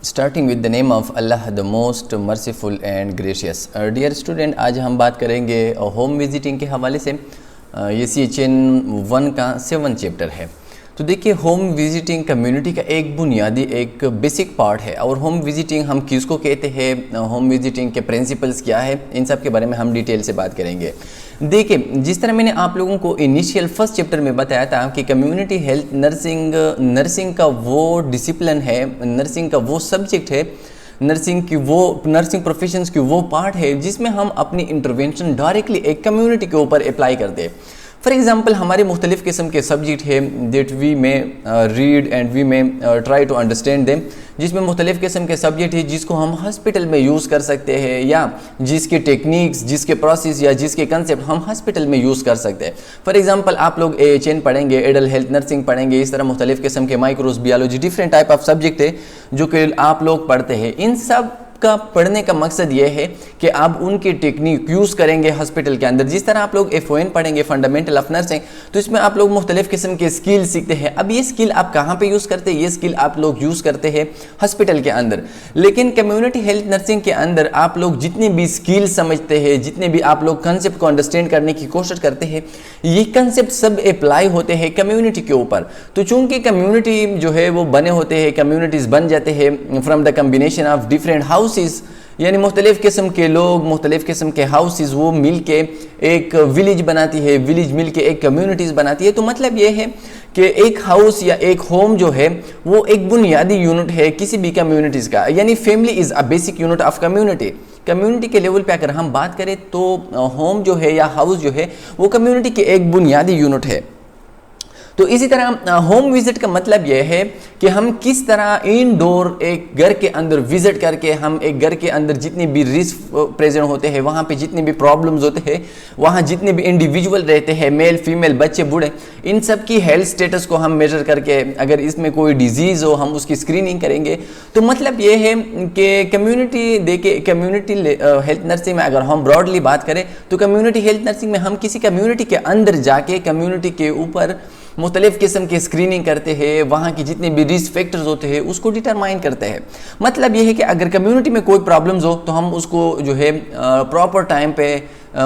Starting with the name of Allah the most merciful and gracious. Dear student, आज हम बात करेंगे home visiting के हवाले से। ये CHN 1 का 7 चैप्टर है। तो देखिए, होम विजिटिंग कम्युनिटी का एक बुनियादी एक बेसिक पार्ट है। और होम विजिटिंग हम किसको कहते हैं, होम विजिटिंग के प्रिंसिपल्स क्या है, इन सब के बारे में हम डिटेल से बात करेंगे। देखिए, जिस तरह मैंने आप लोगों को इनिशियल फर्स्ट चैप्टर में बताया था कि कम्युनिटी हेल्थ नर्सिंग का वो डिसिप्लिन है, नर्सिंग का वो सब्जेक्ट है, नर्सिंग प्रोफेशंस की वो पार्ट है जिसमें हम अपनी इंटरवेंशन डायरेक्टली एक कम्युनिटी के ऊपर अप्लाई करते हैं। फॉर एग्जाम्पल, हमारे मुख्तलिफ़ किस्म के सब्जेक्ट है दैट वी में रीड एंड वी में ट्राई टू अंडरस्टैंड देम, जिसमें मुख्तलिफ़ किस्म के सब्जेक्ट है जिसको हम हॉस्पिटल में यूज़ कर सकते हैं, या जिसके टेक्निक्स, जिसके प्रोसेस या जिसके कंसेप्ट हम हॉस्पिटल में यूज़ कर सकते हैं। फॉर एग्जाम्पल, आप लोग AHN पढ़ेंगे, एडल्ट हेल्थ नर्सिंग पढ़ेंगे, इस तरह मुख्तलिफ़ किस्म के micros, biology, different type of subject है जो कि आप लोग पढ़ते हैं। इन सब का पढ़ने का मकसद ये है कि आप उनकी टेक्निक यूज़ करेंगे हॉस्पिटल के अंदर। जिस तरह आप लोग FON पढ़ेंगे, फंडामेंटल ऑफ नर्सिंग, तो इसमें आप लोग मुख्तलिफ़ किस्म के स्किल सीखते हैं। अब ये स्किल आप कहाँ पे यूज़ करते हैं? ये स्किल आप लोग यूज़ करते हैं हॉस्पिटल के अंदर। लेकिन कम्युनिटी हेल्थ नर्सिंग के अंदर आप लोग जितने भी स्किल समझते हैं, जितने भी आप लोग कंसेप्ट को अंडरस्टैंड करने की कोशिश करते हैं, ये कंसेप्ट सब अप्लाई होते हैं कम्युनिटी के ऊपर। तो चूँकि कम्युनिटी जो है वो बने होते हैं, कम्युनिटीज़ बन जाते हैं from the combination of different houses, यानी मुख्तलिफ़ किस्म के लोग, मुख्तलिफ़ किस्म के हाउसेस वो मिल के एक विलेज बनाती है, विलेज मिल के एक कम्युनिटीज़ बनाती है। तो मतलब ये है कि एक हाउस या एक होम जो है वो एक बुनियादी यूनिट है किसी भी कम्युनिटीज़ का, यानी family is a basic unit of community. Community के लेवल पे अगर हम बात करें तो होम जो है या हाउस जो है वो कम्युनिटी की एक बुनियादी यूनिट है। तो इसी तरह होम विजिट का मतलब यह है कि हम किस तरह इनडोर एक घर के अंदर विजिट करके हम एक घर के अंदर जितनी भी रिस्क प्रेजेंट होते हैं, वहाँ पे जितनी भी प्रॉब्लम्स होते हैं, वहाँ जितने भी इंडिविजुअल रहते हैं, मेल फीमेल बच्चे बूढ़े, इन सब की हेल्थ स्टेटस को हम मेजर करके अगर इसमें कोई डिजीज़ हो हम उसकी स्क्रीनिंग करेंगे। तो मतलब ये है कि कम्युनिटी हेल्थ नर्सिंग में अगर हम ब्रॉडली बात करें तो कम्युनिटी हेल्थ नर्सिंग में हम किसी कम्युनिटी के अंदर जाके कम्युनिटी के ऊपर मुख्तलिफ़ किस्म की स्क्रीनिंग करते हैं, वहाँ की जितने भी रिस्क फैक्टर्स होते हैं उसको डिटरमाइन करते हैं। मतलब ये है कि अगर कम्युनिटी में कोई प्रॉब्लम्स हो तो हम उसको जो है प्रॉपर टाइम पे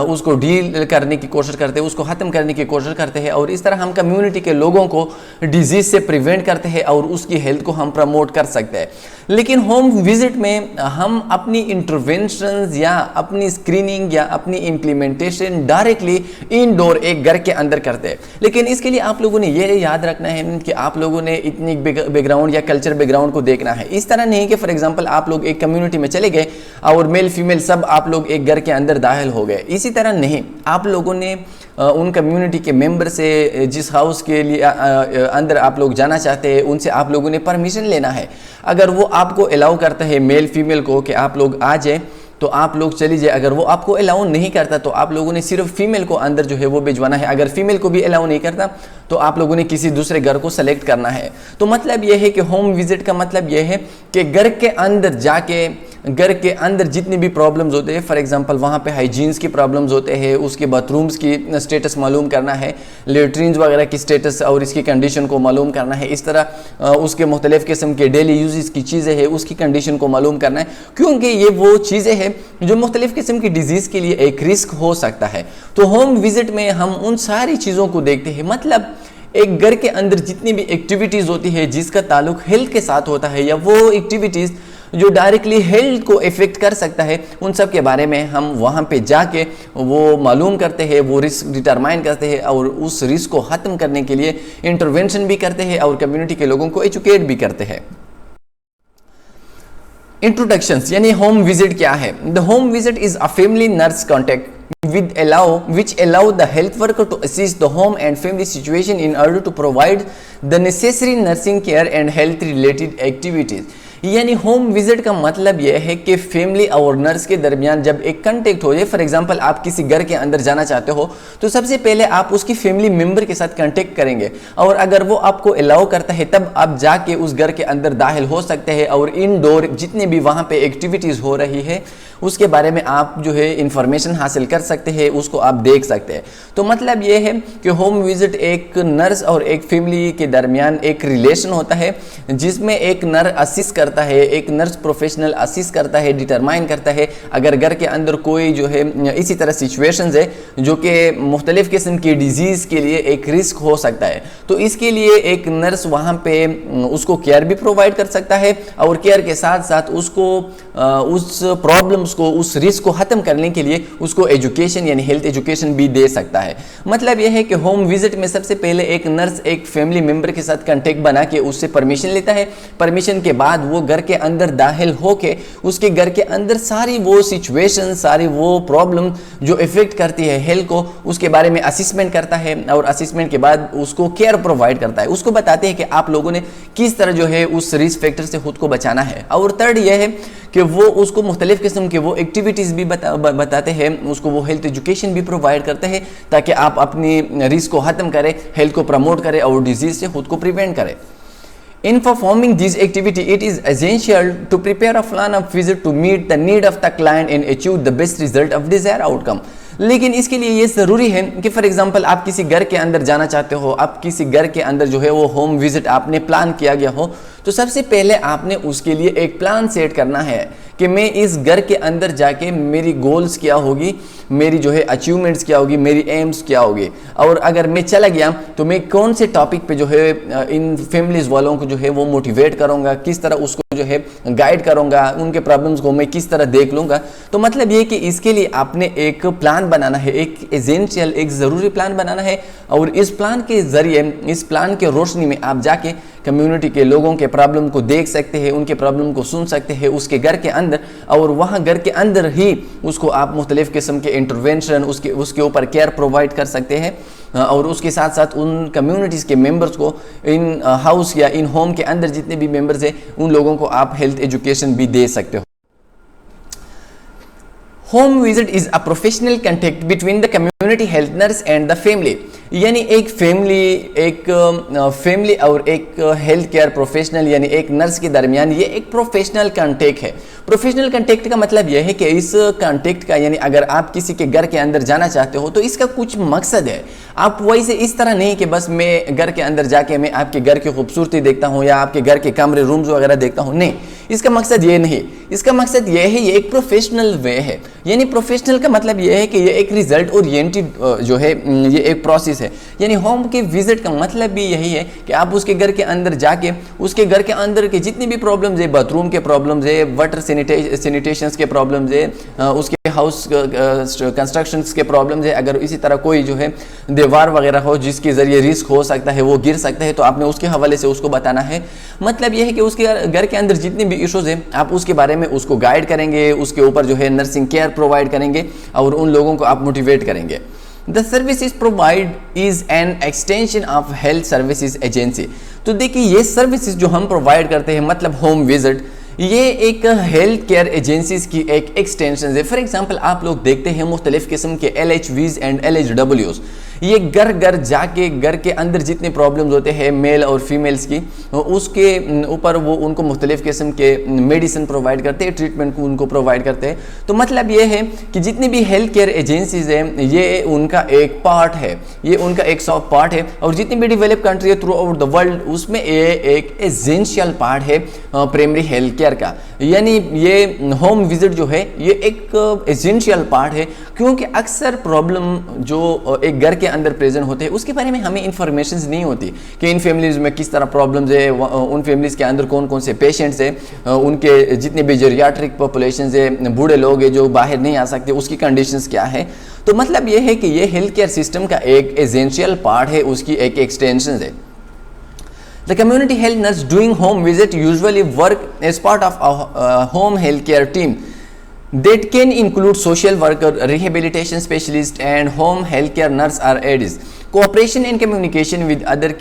उसको डील करने की कोशिश करते हैं, उसको ख़त्म करने की कोशिश करते हैं, और इस तरह हम कम्युनिटी के लोगों को डिजीज़ से प्रिवेंट करते हैं और उसकी हेल्थ को हम प्रमोट कर सकते हैं। लेकिन होम विजिट में हम अपनी इंटरवेंशंस या अपनी स्क्रीनिंग या अपनी इम्प्लीमेंटेशन डायरेक्टली इनडोर एक घर के अंदर करते हैं। लेकिन इसके लिए आप लोगों ने ये याद रखना है कि आप लोगों ने इतनी बैकग्राउंड या कल्चर बैकग्राउंड को देखना है। इस तरह नहीं कि फॉर एग्जांपल आप लोग एक कम्युनिटी में चले गए और मेल फीमेल सब आप लोग एक घर के अंदर दाखिल हो गए, इसी तरह नहीं। आप लोगों ने उन कम्युनिटी के मेंबर से जिस हाउस के लिए अंदर आप लोग जाना चाहते हैं उनसे आप लोगों ने परमिशन लेना है। अगर वो आपको अलाउ करता है मेल फीमेल को कि आप लोग आ जाए तो आप लोग चली जाए, अगर वो आपको अलाउ नहीं करता तो आप लोगों ने सिर्फ फीमेल को अंदर जो है वो भिजवाना है। अगर फीमेल को भी अलाउ नहीं करता तो आप लोगों ने किसी दूसरे घर को सेलेक्ट करना है। तो मतलब ये है कि होम विजिट का मतलब ये है कि घर के अंदर जाके घर के अंदर जितनी भी प्रॉब्लम्स होते हैं, फॉर एग्जांपल वहाँ पे हाइजीन्स की प्रॉब्लम्स होते हैं, उसके बाथरूम्स की स्टेटस मालूम करना है, लेटरिन्स वगैरह की स्टेटस और इसकी कंडीशन को मालूम करना है, इस तरह उसके मुख्तलिफ़ किस्म के डेली यूजेस की चीज़ें हैं उसकी कंडीशन को मालूम करना है, क्योंकि ये वो चीज़ें हैं जो मुख्तलिफ़ किस्म की डिजीज़ के लिए एक रिस्क हो सकता है। तो होम विजिट में हम उन सारी चीज़ों को देखते हैं। मतलब एक घर के अंदर जितनी भी एक्टिविटीज़ होती है जिसका ताल्लुक हेल्थ के साथ होता है, या वो एक्टिविटीज़ जो डायरेक्टली हेल्थ को इफ़ेक्ट कर सकता है, उन सब के बारे में हम वहाँ पे जाके वो मालूम करते हैं, वो रिस्क डिटरमाइन करते हैं और उस रिस्क को ख़त्म करने के लिए इंटरवेंशन भी करते हैं और कम्युनिटी के लोगों को एजुकेट भी करते हैं। इंट्रोडक्शंस, यानी होम विजिट क्या है? The home visit is a family nurse contact which allow the health worker to assist the home and family situation in order to provide the necessary nursing care and health related activities। यानी home visit का मतलब यह है कि family और nurse के दरमियान जब एक कंटेक्ट हो जाए, फॉर एग्जांपल आप किसी घर के अंदर जाना चाहते हो तो सबसे पहले आप उसकी फैमिली मेंबर के साथ कांटेक्ट करेंगे, और अगर वो आपको अलाउ करता है तब आप जाके उस घर के अंदर दाखिल हो सकते हैं और इनडोर जितने भी वहाँ पे एक्टिविटीज़ हो रही है उसके बारे में आप जो है इंफॉर्मेशन हासिल कर सकते हैं, उसको आप देख सकते हैं। तो मतलब ये है कि होम विजिट एक नर्स और एक फैमिली के दरमियान एक रिलेशन होता है जिसमें एक नर्स असिस्ट करता करता है, एक नर्स प्रोफेशनल असिस्ट करता है, डिटरमाइन करता है अगर घर के अंदर कोई जो है इसी तरह सिचुएशंस है जो कि मुख्तलिफ किस्म की डिजीज़ के लिए एक रिस्क हो सकता है, तो इसके लिए एक नर्स वहाँ पे उसको केयर भी प्रोवाइड कर सकता है और केयर के साथ साथ उसको उस प्रॉब्लम्स को, उस रिस्क को ख़त्म करने के लिए उसको एजुकेशन यानी हेल्थ एजुकेशन भी दे सकता है। मतलब यह है कि होम विजिट में सबसे पहले एक नर्स एक फैमिली मेंबर के साथ कांटेक्ट बना के उससे परमिशन लेता है। परमिशन के बाद वो घर के अंदर दाखिल होके उसके घर के अंदर सारी वो सिचुएशन, सारी वो प्रॉब्लम जो इफेक्ट करती है हेल्थ को, उसके बारे में असिस्मेंट करता है और असिस्मेंट के बाद उसको केयर प्रोवाइड करता है। उसको बताते हैं कि आप लोगों ने किस तरह जो है उस रिस्क फैक्टर से खुद को बचाना है। और थर्ड यह है कि वो उसको मुख्तलिफ किस्म के वो एक्टिविटीज़ भी बताते हैं, उसको वो हेल्थ एजुकेशन भी प्रोवाइड करते हैं ताकि आप अपनी रिस्क को ख़त्म करें, हेल्थ को प्रमोट करें और डिजीज़ से खुद को प्रिवेंट करें। In performing these activity, it is essential to prepare a plan of visit to meet the need of the client and achieve the best result of desired outcome. लेकिन इसके लिए ये ज़रूरी है कि फॉर एग्जांपल आप किसी घर के अंदर जाना चाहते हो, आप किसी घर के अंदर जो है वो होम विजिट आपने प्लान किया गया हो, तो सबसे पहले आपने उसके लिए एक प्लान सेट करना है कि मैं इस घर के अंदर जाके मेरी गोल्स क्या होगी, मेरी जो है अचीवमेंट्स क्या होगी, मेरी एम्स क्या होगी, और अगर मैं चला गया तो मैं कौन से टॉपिक पे जो है इन फैमिलीज वालों को जो है वो मोटिवेट करूँगा, किस तरह उसको जो है गाइड करूँगा, उनके प्रॉब्लम्स को मैं किस तरह देख लूँगा। तो मतलब ये कि इसके लिए आपने एक प्लान बनाना है, एक एसेंशियल, एक ज़रूरी प्लान बनाना है और इस प्लान के ज़रिए, इस प्लान के रोशनी में आप जाके कम्युनिटी के लोगों के प्रॉब्लम को देख सकते हैं, उनके प्रॉब्लम को सुन सकते हैं उसके घर के अंदर, और वहाँ घर के अंदर ही उसको आप मुख्तलिफ़ किस्म के इंटरवेंशन, उसके ऊपर केयर प्रोवाइड कर सकते हैं और उसके साथ साथ उन कम्युनिटीज़ के मेंबर्स को इन हाउस या इन होम के अंदर जितने भी मेंबर्स हैं उन लोगों को आप हेल्थ एजुकेशन भी दे सकते हो। Home visit is a professional contact between the community health nurse and the family, यानी एक फैमिली और एक हेल्थ केयर प्रोफेशनल यानी एक नर्स के दरमियान ये एक प्रोफेशनल कांटेक्ट है। प्रोफेशनल कांटेक्ट का मतलब यह है कि इस कांटेक्ट का, यानी अगर आप किसी के घर के अंदर जाना चाहते हो तो इसका कुछ मकसद है। आप वैसे इस तरह नहीं कि बस मैं घर के अंदर जाके मैं आपके घर की खूबसूरती देखता हूँ या आपके घर के कमरे, रूम्स वगैरह देखता हूँ, नहीं, इसका मकसद ये नहीं। इसका मकसद ये है, ये एक प्रोफेशनल वे है। यानी प्रोफेशनल का मतलब ये है कि ये एक रिजल्ट ओरिएंटेड जो है ये एक प्रोसेस है। यानी होम के विजिट का मतलब भी यही है कि आप उसके घर के अंदर जाके उसके घर के अंदर के जितनी भी प्रॉब्लम्स है, बाथरूम के प्रॉब्लम्स है, वाटर सैनिटेशंस के प्रॉब्लम्स है, उसके हाउस कंस्ट्रक्शंस के प्रॉब्लम्स है, अगर इसी तरह कोई जो है दीवार वगैरह हो जिसके ज़रिए रिस्क हो सकता है, वो गिर सकता है, तो आपने उसके हवाले से उसको बताना है। मतलब यह है कि उसके घर के अंदर जितने भी इश्यूज़ हैं आप उसके बारे में उसको गाइड करेंगे, उसके ऊपर जो है नर्सिंग केयर प्रोवाइड करेंगे और उन लोगों को आप मोटिवेट करेंगे। The services provide is an extension of health services agency। तो देखिए ये सर्विसेज जो हम प्रोवाइड करते हैं, मतलब होम विजिट, ये एक हेल्थ केयर एजेंसीज की एक एक्सटेंशन है। फॉर एग्जांपल आप लोग देखते हैं मुख्तलिफ किस्म के LHVs एंड LHWs, ये घर घर जाके घर के अंदर जितने प्रॉब्लम्स होते हैं मेल और फीमेल्स की, उसके ऊपर वो उनको मुख्तलिफ किस्म के मेडिसिन प्रोवाइड करते हैं, ट्रीटमेंट को उनको प्रोवाइड करते हैं। तो मतलब ये है कि जितनी भी हेल्थ केयर एजेंसीज हैं ये उनका एक पार्ट है, ये उनका एक सब पार्ट है, और जितनी भी डेवलप कंट्री है थ्रू आउट द वर्ल्ड उसमें ये एक एसेंशियल पार्ट है प्राइमरी हेल्थ केयर का। यानी ये होम विजिट जो है ये एक एसेंशियल पार्ट है, क्योंकि अक्सर प्रॉब्लम जो एक घर के अंदर प्रेजेंट होते हैं उसके बारे में हमें इंफॉर्मेशन नहीं होती कि इन फैमिलीज में किस तरह प्रॉब्लम्स है, उन फैमिलीज के अंदर कौन कौन से पेशेंट्स हैं, उनके जितने भी जेरियाट्रिक पॉपुलेशन है, बूढ़े लोग हैं जो बाहर नहीं आ सकते, उसकी कंडीशंस क्या है। तो मतलब ये है कि ये हेल्थ केयर सिस्टम का एक एसेंशियल पार्ट है, उसकी एक एक्सटेंशन है। The community health nurse doing home visit usually work as part of a home health care team that can include social worker, rehabilitation specialist, and home health care nurse or aides. Cooperation and communication with other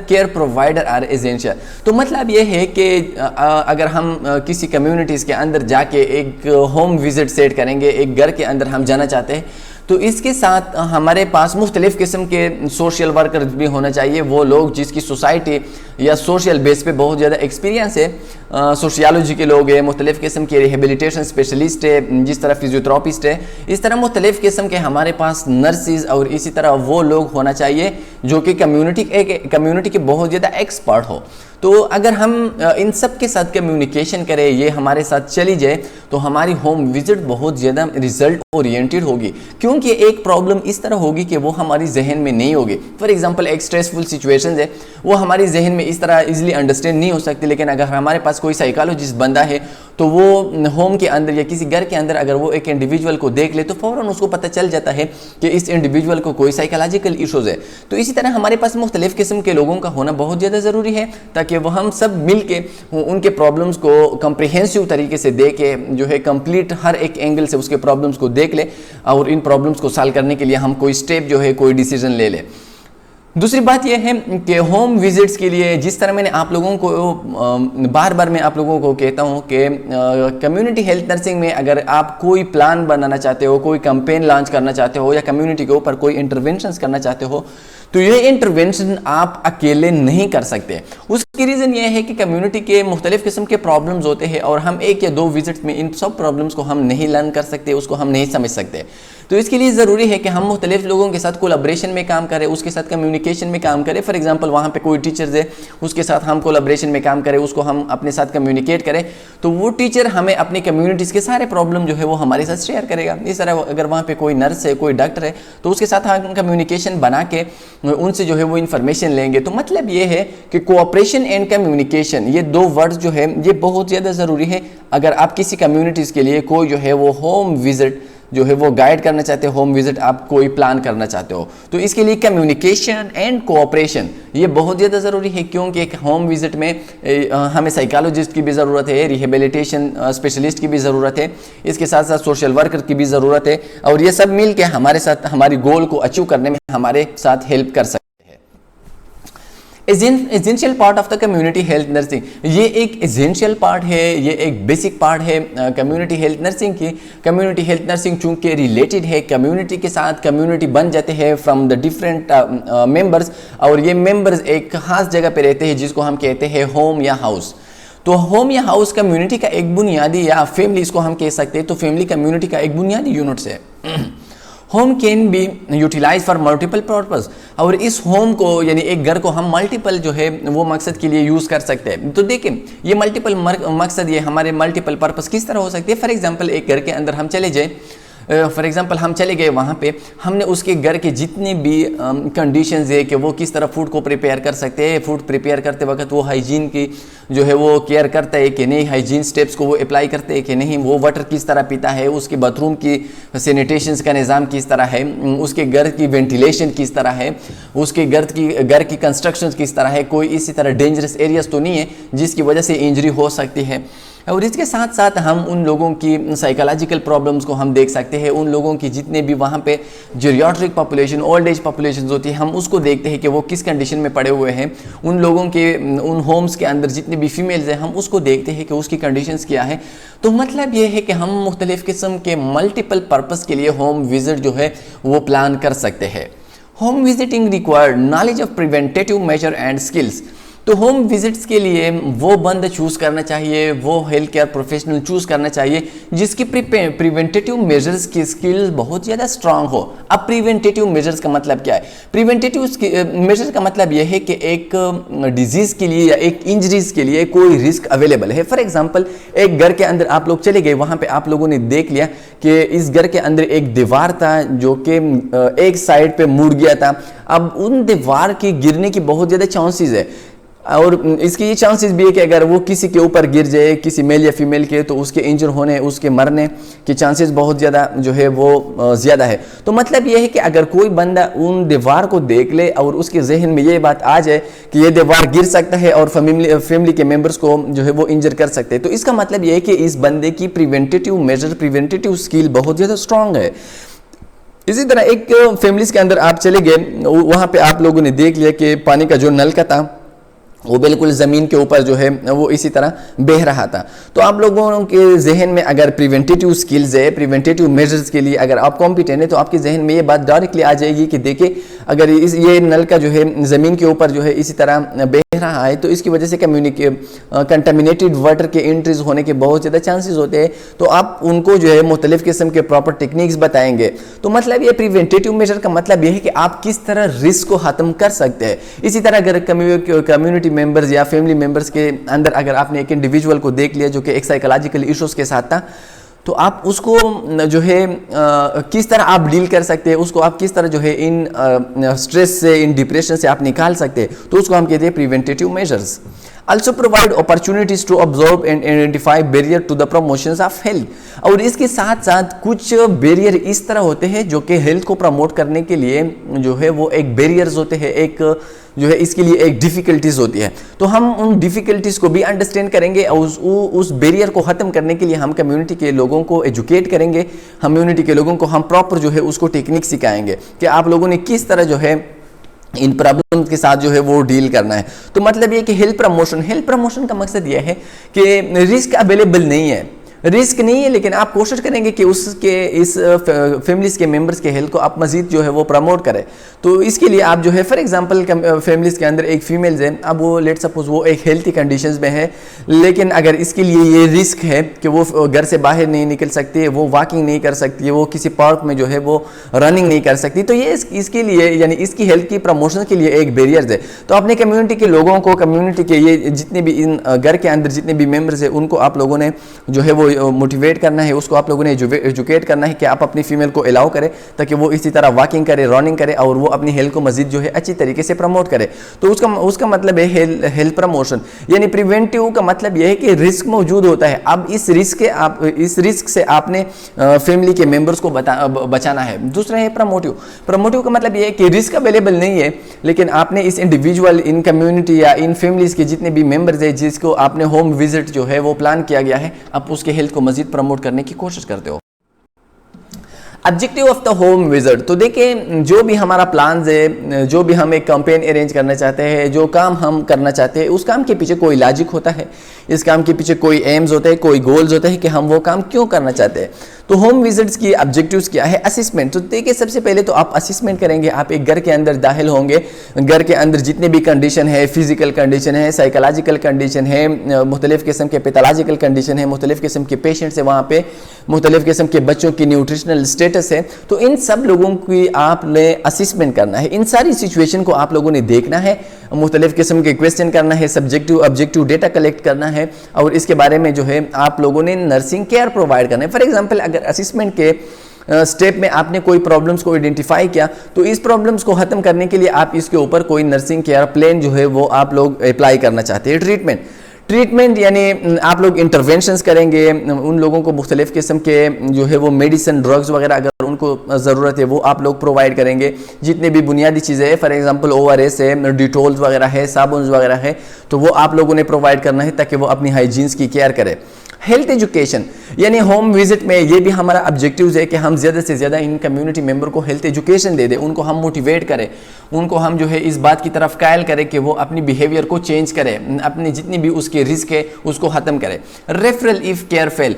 care provider are essential। तो मतलब ये है कि अगर हम किसी communities के अंदर जाके एक होम विजिट सेट करेंगे, एक घर के अंदर हम जाना चाहते हैं, तो इसके साथ हमारे पास मुख्तलिफ़ किस्म के सोशल वर्कर भी होना चाहिए, वो लोग जिसकी सोसाइटी या सोशल बेस पे बहुत ज़्यादा एक्सपीरियंस है। सोशियोलॉजी के लोग हैं, मुख्तलिफ़ किस्म के रिहेबिलिटेशन स्पेशलिस्ट है, जिस तरह फिजियोथेरापिस्ट है, इस तरह मुख्तलिफ़ किस्म के हमारे पास नर्सिस और इसी तरह वो लोग होना चाहिए जो कि कम्युनिटी के बहुत ज़्यादा एक्सपर्ट हो। तो अगर हम इन सब के साथ कम्युनिकेशन करें, ये हमारे साथ चली जाए, तो हमारी होम विजिट बहुत ज़्यादा रिजल्ट ओरिएंटेड होगी, क्योंकि एक प्रॉब्लम इस तरह होगी कि वो हमारी जहन में नहीं होगी। फॉर एग्जांपल एक स्ट्रेसफुल सिचुएशन है, वो हमारी जहन में इस तरह इजीली अंडरस्टैंड नहीं हो सकती, लेकिन अगर हमारे पास कोई साइकोलॉजिस्ट बंदा है तो वो होम के अंदर या किसी घर के अंदर अगर वो एक इंडिविजुअल को देख ले तो फ़ौरन उसको पता चल जाता है कि इस इंडिविजुअल को कोई साइकोलॉजिकल इश्यूज़ है। तो इसी तरह हमारे पास मुख्तलिफ़ किस्म के लोगों का होना बहुत ज़्यादा ज़रूरी है, ताकि वो हम सब मिल के उनके प्रॉब्लम्स को कम्प्रिहेंसिव तरीके से देखे, जो है कंप्लीट हर एक एंगल से उसके प्रॉब्लम्स को देख ले और इन प्रॉब्लम्स को सॉल्व करने के लिए हम कोई स्टेप जो है कोई डिसीजन ले ले। दूसरी बात यह है कि होम विजिट्स के लिए जिस तरह मैंने आप लोगों को बार बार मैं आप लोगों को कहता हूं कि कम्युनिटी हेल्थ नर्सिंग में अगर आप कोई प्लान बनाना चाहते हो, कोई कैंपेन लॉन्च करना चाहते हो या कम्युनिटी के ऊपर कोई इंटरवेंशंस करना चाहते हो, तो ये इंटरवेंशन आप अकेले नहीं कर सकते। उसकी रीज़न ये है कि कम्युनिटी के मुख्तलिफ़ किस्म के प्रॉब्लम्स होते हैं और हम एक या दो विजिट्स में इन सब प्रॉब्लम्स को हम नहीं लर्न कर सकते, उसको हम नहीं समझ सकते। तो इसके लिए ज़रूरी है कि हम मुख्तलिफ लोगों के साथ कोलैबोरेशन में काम करें, उसके साथ कम्युनिकेशन में काम करें। फॉर एग्जांपल वहाँ पे कोई टीचर्स है, उसके साथ हम कोलैबोरेशन में काम करें, उसको हम अपने साथ कम्युनिकेट करें, तो वो टीचर हमें अपनी कम्युनिटीज़ के सारे प्रॉब्लम जो है वो हमारे साथ शेयर करेगा। इस तरह अगर वहाँ पे कोई नर्स है, कोई डॉक्टर है, तो उसके साथ हम कम्युनिकेशन बना के उनसे जो है वो इन्फॉर्मेशन लेंगे। तो मतलब ये है कि कोऑपरेशन एंड कम्युनिकेशन, ये दो वर्ड्स जो है ये बहुत ज़्यादा ज़रूरी है। अगर आप किसी कम्युनिटीज़ के लिए कोई जो है वो होम विजिट जो है वो गाइड करना चाहते हो, होम विजिट आप कोई प्लान करना चाहते हो, तो इसके लिए कम्युनिकेशन एंड कोऑपरेशन ये बहुत ज़्यादा ज़रूरी है, क्योंकि एक होम विजिट में हमें साइकोलॉजिस्ट की भी ज़रूरत है, रिहेबिलिटेशन स्पेशलिस्ट की भी ज़रूरत है, इसके साथ साथ सोशल वर्कर की भी ज़रूरत है, और ये सब मिल के हमारे साथ हमारी गोल को अचीव करने में हमारे साथ हेल्प कर सकते हैं। Essential part of the community health nursing, ये एक एसेंशियल पार्ट है, ये एक बेसिक पार्ट है कम्युनिटी हेल्थ नर्सिंग की। कम्युनिटी हेल्थ नर्सिंग चूंकि रिलेटेड है कम्युनिटी के साथ, कम्युनिटी बन जाते हैं फ्रॉम द डिफरेंट मेंबर्स, और ये मेंबर्स एक खास जगह पे रहते हैं जिसको हम कहते हैं होम या हाउस। तो होम या हाउस कम्युनिटी का एक बुनियादी, या फैमिली इसको हम कह सकते हैं, तो फैमिली कम्युनिटी का एक बुनियादी यूनिट्स है। Home can be utilize for multiple purpose, और इस होम को यानी एक घर को हम मल्टीपल जो है वो मकसद के लिए यूज़ कर सकते हैं। तो देखें ये मल्टीपल मकसद, ये हमारे मल्टीपल पर्पस किस तरह हो सकती है। फॉर एग्जांपल एक घर के अंदर हम चले जाए, फॉर एग्जांपल हम चले गए वहाँ पे, हमने उसके घर के जितने भी कंडीशंस है कि वो किस तरह फूड को प्रिपेयर कर सकते हैं, फूड प्रिपेयर करते वक्त वो हाइजीन की जो है वो केयर करता है कि नहीं, हाइजीन स्टेप्स को वो अप्लाई करते हैं कि नहीं, वो वाटर किस तरह पीता है, उसके बाथरूम की सैनिटेशंस का निज़ाम किस तरह है, उसके घर की वेंटिलेशन किस तरह है, उसके घर की कंस्ट्रक्शन किस तरह है, कोई इसी तरह डेंजरस एरियाज तो नहीं है जिसकी वजह से इंजरी हो सकती है। और इसके साथ साथ हम उन लोगों की साइकोलॉजिकल प्रॉब्लम्स को हम देख सकते हैं, उन लोगों की जितने भी वहाँ पे geriatric population, old age population होती है, हम उसको देखते हैं कि वो किस कंडीशन में पड़े हुए हैं। उन लोगों के उन होम्स के अंदर जितने भी फीमेल्स हैं, हम उसको देखते हैं कि उसकी कंडीशंस क्या है। तो मतलब ये है कि हम मुख्तलिफ़ किस्म के मल्टीपल पर्पज़ के लिए होम विजिट जो है वो प्लान कर सकते हैं। Home visiting required knowledge of preventive measure and skills. तो होम विजिट्स के लिए वो बंद चूज़ करना चाहिए, वो हेल्थ केयर प्रोफेशनल चूज़ करना चाहिए जिसकी प्रिवेंटेटिव मेजर्स की स्किल्स बहुत ज़्यादा स्ट्रांग हो। अब प्रिवेंटेटिव मेजर्स का मतलब क्या है? प्रिवेंटेटिव मेजर्स का मतलब यह है कि एक डिजीज़ के लिए या एक इंजरीज के लिए कोई रिस्क अवेलेबल है। फॉर एग्जांपल एक घर के अंदर आप लोग चले गए, वहाँ पे आप लोगों ने देख लिया कि इस घर के अंदर एक दीवार था जो कि एक साइड पे मुड़ गया था। अब उन दीवार की गिरने की बहुत ज़्यादा चांसेस है, और इसकी ये चांसेस भी है कि अगर वो किसी के ऊपर गिर जाए, किसी मेल या फीमेल के, तो उसके इंजर होने, उसके मरने के चांसेस बहुत ज़्यादा जो है वो ज़्यादा है। तो मतलब ये है कि अगर कोई बंदा उन दीवार को देख ले और उसके जहन में ये बात आ जाए कि ये दीवार गिर सकता है और फैमिली के मेम्बर्स को जो है वो इंजर कर सकते हैं, तो इसका मतलब ये है कि इस बंदे की प्रिवेंटेटिव मेजर, प्रिवेंटेटिव स्किल बहुत ज़्यादा स्ट्रांग है। इसी तरह एक फैमिलीज के अंदर आप चले गए, वहाँ पे आप लोगों ने देख लिया कि पानी का जो नल का था वो बिल्कुल ज़मीन के ऊपर जो है वो इसी तरह बह रहा था। तो आप लोगों के जहन में अगर प्रिवेंटिव स्किल्स है, प्रिवेंटिव मेजर्स के लिए अगर आप कॉम्पिटेंट है, तो आपके जहन में ये बात डायरेक्टली आ जाएगी कि देखिए अगर ये नल का जो है ज़मीन के ऊपर जो है इसी तरह बह रहा है, तो इसकी वजह से कंटामिनेटेड वाटर के एंट्रीज होने के बहुत ज़्यादा चांसेस होते हैं। तो आप उनको जो है मुख्तलिफ किस्म के प्रॉपर टेक्निक्स बताएंगे। तो मतलब ये प्रिवेंटिव मेजर का मतलब ये है कि आप किस तरह रिस्क को ख़त्म कर सकते हैं। इसी तरह अगर कम्युनिटी मेंबर्स या फैमिली मेंबर्स के अंदर अगर आपने एक इंडिविजुअल को देख लिया जो कि एक साइकोलॉजिकल इश्यूज के साथ था, तो आप उसको जो है किस तरह आप डील कर सकते हैं, उसको आप किस तरह जो है इन स्ट्रेस से, इन डिप्रेशन से आप निकाल सकते हैं। तो उसको हम कहते हैं preventive measures. Also provide opportunities to observe and identify barrier to the promotions of health। और इसके साथ साथ कुछ बैरियर इस तरह होते हैं जो कि हेल्थ को प्रमोट करने के लिए जो है वो एक बैरियर्स होते हैं, एक जो है इसके लिए एक डिफ़िकल्टीज़ होती है। तो हम उन डिफ़िकल्टीज़ को भी अंडरस्टैंड करेंगे और उस बैरियर को ख़त्म करने के लिए हम कम्युनिटी के लोगों को एजुकेट करेंगे, कम्युनिटी के लोगों को हम प्रॉपर जो है उसको टेक्निक सिखाएंगे कि आप लोगों ने किस तरह जो है इन प्रॉब्लम के साथ जो है वो डील करना है। तो मतलब ये कि हेल्थ प्रमोशन का मकसद ये है कि रिस्क अवेलेबल नहीं है, रिस्क नहीं है, लेकिन आप कोशिश करेंगे कि उसके इस फैमिलीज़ के मेंबर्स के हेल्थ को आप मज़ीद जो है वो प्रमोट करें। तो इसके लिए आप जो है फॉर एग्जांपल फैमिलीज़ के अंदर एक फीमेल्स है, अब वो लेट सपोज वो एक हेल्थी कंडीशंस में है, लेकिन अगर इसके लिए ये रिस्क है कि वो घर से बाहर नहीं निकल सकती है, वो वॉकिंग नहीं कर सकती है, वो किसी पार्क में जो है वो रनिंग नहीं कर सकती, तो ये इसके लिए यानी इसकी हेल्थ की प्रमोशन के लिए एक बैरियर्स है। तो अपने कम्युनिटी के लोगों को, कम्युनिटी के ये जितने भी इन घर के अंदर जितने भी मेम्बर्स हैं उनको आप लोगों ने जो है वो मोटिवेट करना है, उसको आप लोगों ने एजुकेट करना है कि आप अपनी फीमेल को अलाउ करें ताकि वो इसी तरह वॉकिंग करे, रनिंग करे और वो अपनी हेल्थ को मजीद जो है अच्छी तरीके से प्रमोट करे। तो उसका मतलब है हेल्थ प्रमोशन। यानी प्रिवेंटिव का मतलब यह है कि रिस्क मौजूद होता है, अब इस रिस्क से आपने फैमिली के मेंबर्स को बचाना है। दूसरा है प्रमोटिव का मतलब यह है कि रिस्क अवेलेबल नहीं है, लेकिन आपने इस इंडिविजुअल, इन कम्युनिटी या इन फैमिलीज के जितने भी मेंबर्स है जिसको आपने होम विजिट जो है वो प्लान किया गया है, आप उसके हेल्थ को मजीद प्रमोट करने की कोशिश करते हो। Objective of the home visit, तो देखिए जो भी हमारा प्लान है, जो भी हम एक कैंपेन अरेंज करना चाहते हैं, जो काम हम करना चाहते हैं, उस काम के पीछे कोई लॉजिक होता है, इस काम के पीछे कोई एम्स होते हैं, कोई गोल्स होते हैं कि हम वो काम क्यों करना चाहते हैं। तो होम विजिट्स की ऑब्जेक्टिव्स क्या है? असेसमेंट। तो देखिए सबसे पहले तो आप असेसमेंट करेंगे, आप एक घर के अंदर दाखिल होंगे, घर के अंदर जितने भी कंडीशन है, फिजिकल कंडीशन है, साइकोलॉजिकल कंडीशन है, मुख्तलिफ किस्म के पैथोलॉजिकल कंडीशन है, मुख्तलिफ किस्म के पेशेंट्स है, वहाँ पे मुख्तलिफ किस्म के बच्चों की न्यूट्रिशनल स्टेटस है। तो इन सब लोगों की आपने असेसमेंट करना है, इन सारी सिचुएशन को आप लोगों ने देखना है, मुख्तलिफ किस्म के क्वेश्चन करना है, सब्जेक्टिव ऑब्जेक्टिव डेटा कलेक्ट करना है और इसके बारे में जो है आप लोगों ने नर्सिंग केयर प्रोवाइड करना है। फॉर एग्जांपल अगर असेसमेंट के स्टेप में आपने कोई प्रॉब्लम्स को आइडेंटिफाई किया, तो इस प्रॉब्लम्स को खत्म करने के लिए आप इसके ऊपर कोई नर्सिंग केयर प्लान जो है वो आप लोग अप्लाई करना चाहते हैं। ट्रीटमेंट यानी आप लोग इंटरवेंशंस करेंगे, उन लोगों को मुख्तलिफ किस्म के जो है वो मेडिसिन, ड्रग्स वगैरह अगर उनको ज़रूरत है वो आप लोग प्रोवाइड करेंगे। जितने भी बुनियादी चीज़ें हैं, फॉर एग्जांपल ORS है, डिटोल्स वगैरह है, साबुन वगैरह है, तो वो आप लोगों ने प्रोवाइड करना है ताकि वो अपनी हाइजीन्स की केयर करे। हेल्थ एजुकेशन यानी होम विजिट में ये भी हमारा ऑब्जेक्टिव है कि हम ज़्यादा से ज़्यादा इन कम्युनिटी मेंबर को हेल्थ एजुकेशन दे दें, उनको हम मोटिवेट करें, उनको हम जो है इस बात की तरफ कायल करें कि वो अपनी बिहेवियर को चेंज करें, अपनी जितनी भी उसके रिस्क है उसको ख़त्म करें। रेफरल इफ़ केयर फेल,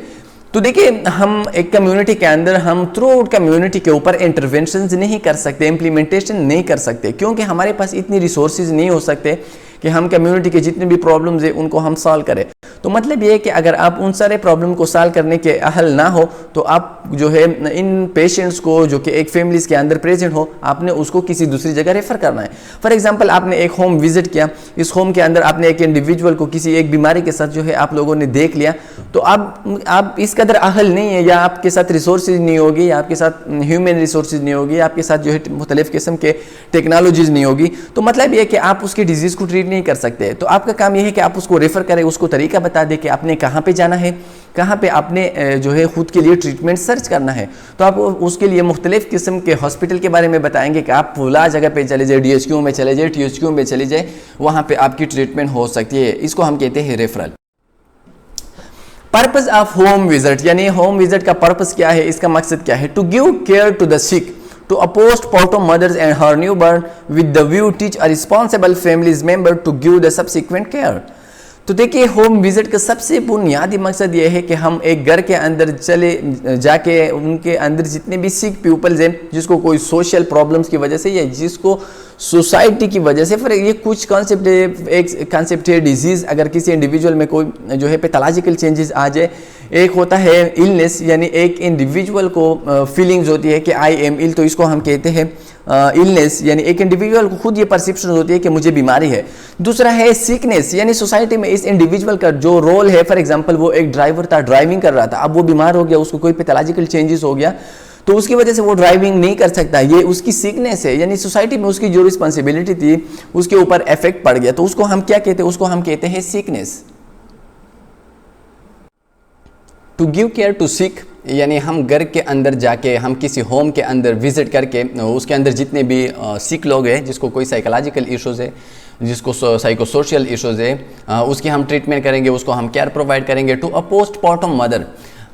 तो देखिए हम एक कम्युनिटी के अंदर हम थ्रू आउट कम्युनिटी के ऊपर इंटरवेंशंस नहीं कर सकते, इम्प्लीमेंटेशन नहीं कर सकते, क्योंकि हमारे पास इतनी रिसोर्सेज नहीं हो सकते कि हम कम्युनिटी के जितने भी प्रॉब्लम्स हैं उनको हम सॉल्व करें। तो मतलब ये है कि अगर आप उन सारे प्रॉब्लम को सॉल्व करने के अहल ना हो, तो आप जो है इन पेशेंट्स को जो कि एक फैमिलीज के अंदर प्रेजेंट हो, आपने उसको किसी दूसरी जगह रेफर करना है। फॉर एग्जांपल आपने एक होम विजिट किया, इस होम के अंदर आपने एक इंडिविजुअल को किसी एक बीमारी के साथ जो है आप लोगों ने देख लिया, तो आप इस कदर अहल नहीं है, या आपके साथ रिसोर्सेज नहीं होगी, या आपके साथ ह्यूमन रिसोर्सेज नहीं होगी, आपके साथ जो है मुख्तलिफ किस्म के टेक्नोलॉजीज नहीं होगी, तो मतलब ये है कि आप उसकी डिजीज़ को ट्रीट नहीं कर सकते। तो आपका काम यह है कि आप उसको रेफर करें, उसको तरीका बता दें कि आपने कहाँ पे जाना है, कहाँ पे आपने जो है खुद के लिए ट्रीटमेंट सर्च करना है। तो आप उसके लिए मुख्तलिफ किस्म के हॉस्पिटल के बारे में बताएंगे कि आप फुला जगह पे चले जाए, DHQ में चले जाए, THQ में चले जाए, वहाँ पे आपकी ट्रीटमेंट हो सकती है। इसको हम कहते हैं referral. Purpose of home visit यानी होम विजिट का पर्पस क्या है, इसका मकसद क्या है? To give care to the sick, to a postpartum mother and her newborn with the view teach a responsible family's member to give the subsequent care। तो देखिए होम विजिट का सबसे बुनियादी मकसद ये है कि हम एक घर के अंदर चले जाके उनके अंदर जितने भी सिक पीपल्स हैं जिसको कोई सोशल प्रॉब्लम्स की वजह से या जिसको सोसाइटी की वजह से, फिर ये कुछ कॉन्सेप्ट है, एक कॉन्सेप्ट है डिजीज़, अगर किसी इंडिविजुअल में कोई जो है पैथोलॉजिकल चेंजेस आ जाए, एक होता है इलनेस, यानी एक इंडिविजुअल को फीलिंग्स होती है कि आई एम इल, तो इसको हम कहते हैं इलनेस, यानी एक इंडिविजुअल को खुद ये परसेप्शन होती है कि मुझे बीमारी है। दूसरा है सिकनेस, यानी सोसाइटी में इस इंडिविजुअल का जो रोल है, फॉर एग्जांपल वो एक ड्राइवर था, ड्राइविंग कर रहा था, अब वो बीमार हो गया, उसको कोई पैथोलॉजिकल चेंजेस हो गया तो उसकी वजह से वो ड्राइविंग नहीं कर सकता, ये उसकी सिकनेस है, यानी सोसाइटी में उसकी जो रिस्पॉन्सिबिलिटी थी उसके ऊपर इफेक्ट पड़ गया, तो उसको हम क्या कहते हैं, उसको हम कहते हैं sickness. To give care to sick, यानी हम घर के अंदर जाके हम किसी होम के अंदर विजिट करके उसके अंदर जितने भी सिक लोग हैं जिसको कोई साइकोलॉजिकल इश्यूज़ है, जिसको साइको सोशल इश्यूज़ है, उसकी हम ट्रीटमेंट करेंगे, उसको हम केयर प्रोवाइड करेंगे। टू अ पोस्टमार्टम मदर,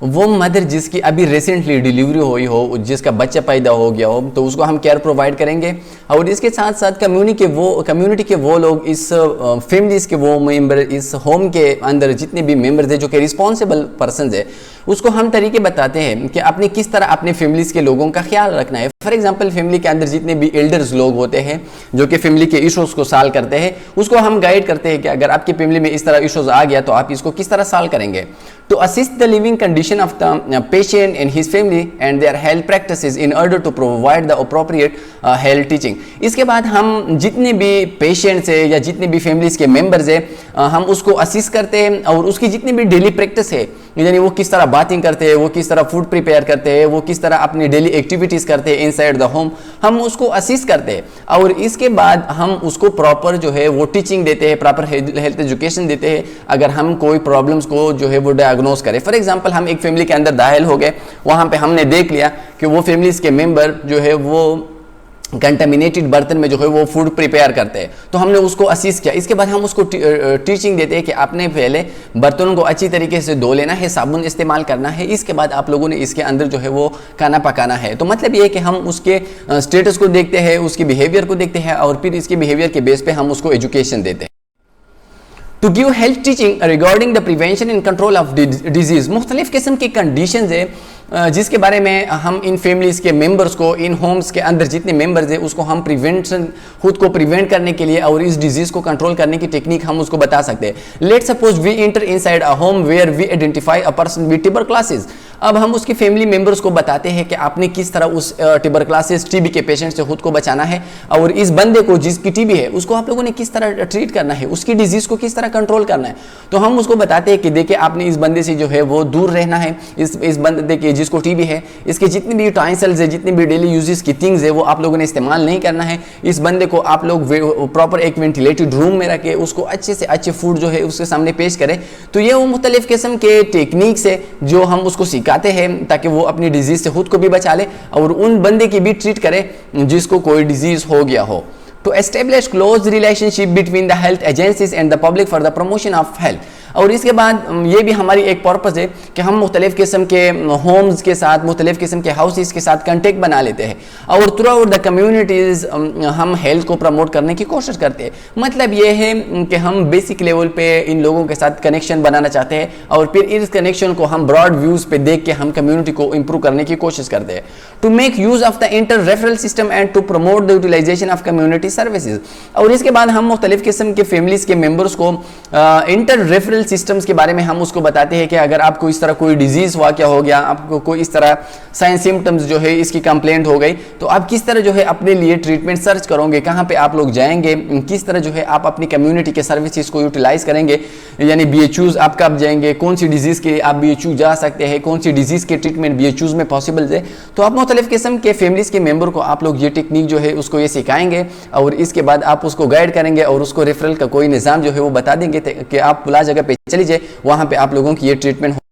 वो मदर जिसकी अभी रिसेंटली डिलीवरी हुई हो, जिसका बच्चा पैदा हो गया हो, तो उसको हम केयर प्रोवाइड करेंगे। और इसके साथ साथ कम्युनिटी के वो लोग, इस फैमिलीज के वो मेंबर, इस होम के अंदर जितने भी मेंबर्स हैं जो कि रिस्पॉन्सिबल पर्सन है, उसको हम तरीके बताते हैं कि आपने किस तरह अपने फैमिलीज के लोगों का ख्याल रखना है। फॉर एग्जांपल फैमिली के अंदर जितने भी एल्डर्स लोग होते हैं जो कि फैमिली के इश्यूज को सॉल्व करते हैं, उसको हम गाइड करते हैं कि अगर आपकी फैमिली में इस तरह इश्यूज आ गया तो आप इसको किस तरह सॉल्व करेंगे। To assist the living condition of the patient and his family and their health practices in order to provide the appropriate health teaching. इसके बाद हम जितने भी पेशेंट्स है या जितने भी फैमिलीज के मेंबर्स है, हम उसको असिस्ट करते हैं और उसकी जितनी भी डेली प्रैक्टिस है, यानी वो किस तरह बाथिंग करते हैं, वो किस तरह फूड प्रिपेयर करते हैं, वो किस तरह अपनी डेली एक्टिविटीज करते हैं इनसाइड द होम, हम उसको असिस्ट करते हैं। और इसके बाद हम उसको प्रॉपर जो है वो टीचिंग देते हैं, प्रॉपर हेल्थ एजुकेशन देते हैं अगर हम कोई प्रॉब्लम्स को जो है वो डायग्नोज करें। फॉर एग्जांपल हम एक फैमिली के अंदर दाखिल हो गए, वहां पे हमने देख लिया कि वो फैमिलीज के मेंबर जो है वो कंटामिनेटेड बर्तन में जो है वो फूड प्रिपेयर करते हैं, तो हमने उसको असिस्ट किया। इसके बाद हम उसको टीचिंग देते हैं कि आपने पहले बर्तनों को अच्छी तरीके से धो लेना है, साबुन इस्तेमाल करना है, इसके बाद आप लोगों ने इसके अंदर जो है वो खाना पकाना है। तो मतलब ये है कि हम उसके स्टेटस को देखते हैं, उसके बिहेवियर को देखते हैं और फिर इसके बिहेवियर के बेस पे हम उसको एजुकेशन देते हैं। To give health teaching regarding the prevention and control of disease, मुख्तलिफ किस्म की कंडीशन है जिसके बारे में हम इन फैमिलीज के मेंबर्स को, इन होम्स के अंदर जितने मेंबर्स हैं उसको हम खुद को प्रिवेंट करने के लिए और इस डिजीज को कंट्रोल करने की टेक्निक हम उसको बता सकते हैं। Let suppose we enter inside a home where we identify a person with tuberculosis. अब हम उसके फैमिली मेंबर्स को बताते हैं कि आपने किस तरह उस ट्यूबरक्लोसिस टीबी के पेशेंट से खुद को बचाना है और इस बंदे को जिसकी टीबी है उसको आप लोगों ने किस तरह ट्रीट करना है, उसकी डिजीज को किस तरह कंट्रोल करना है। तो हम उसको बताते हैं कि देखिए आपने इस बंदे से जो है वो दूर रहना है, इस बंदे के जिसको टीबी है इसके जितनी भी यूटेंसिल्स है, जितनी भी डेली यूजेस की थिंग्स है वो आप लोगों ने इस्तेमाल नहीं करना है। इस बंदे को आप लोग प्रॉपर एक वेंटिलेटेड रूम में रखे उसको अच्छे से अच्छे फूड जो है उसके सामने पेश करें। तो ये वो मुख्तलिफ किस्म के टेक्निक्स है जो हम उसको सिखाते हैं ताकि वो अपनी डिजीज से खुद को भी बचा ले और उन बंदे की भी ट्रीट करे जिसको कोई डिजीज हो गया हो। To establish close relationship between the health agencies and the public for the promotion of health। और इसके बाद ये भी हमारी एक पर्पज़ है कि हम मुख्तलिफ किस्म के होम्स के साथ, मुख्तलिफ किस्म के हाउसेस के साथ कंटेक्ट बना लेते हैं और थ्रू आउट द कम्युनिटीज़ हम हेल्थ को प्रमोट करने की कोशिश करते हैं। मतलब ये है कि हम बेसिक लेवल पे इन लोगों के साथ कनेक्शन बनाना चाहते हैं और फिर इस कनेक्शन को हम ब्रॉड व्यूज़ पे देख के हम कम्युनिटी को इम्प्रूव करने की कोशिश करते हैं। To make use of the inter referral system and to promote the utilization of community services. और इसके बाद हम मुख्तलिफ किस्म के फैमिलीज़ के मेम्बर्स को इंटर रेफरल सिस्टम्स के बारे में हम उसको बताते हैं कि अगर आपको इस तरह कोई डिजीज वाक़या हो गया, आपको कोई इस तरह साइन सिम्टम्स जो है इसकी कंप्लेंट हो गई, तो आप किस तरह जो है अपने लिए ट्रीटमेंट सर्च करोगे, कहाँ पे आप लोग जाएंगे, किस तरह जो है आप अपनी कम्युनिटी के सर्विसेज को यूटिलाइज करेंगे, यानी BHUs आप कब जाएंगे, कौन सी डिजीज़ के लिए आप BHU जा सकते हैं, कौन सी डिजीज़ के ट्रीटमेंट BHUs में पॉसिबल है। तो आप मुख्तलिफ किस्म के फैमिलीज़ के मेम्बर को आप लोग ये टेक्निक जो है उसको ये सिखाएंगे और इसके बाद आप उसको गाइड करेंगे और उसको रेफरल का कोई निज़ाम जो है वो बता देंगे कि आप पुला जगह पे चली जाए, वहाँ पे आप लोगों की ये ट्रीटमेंट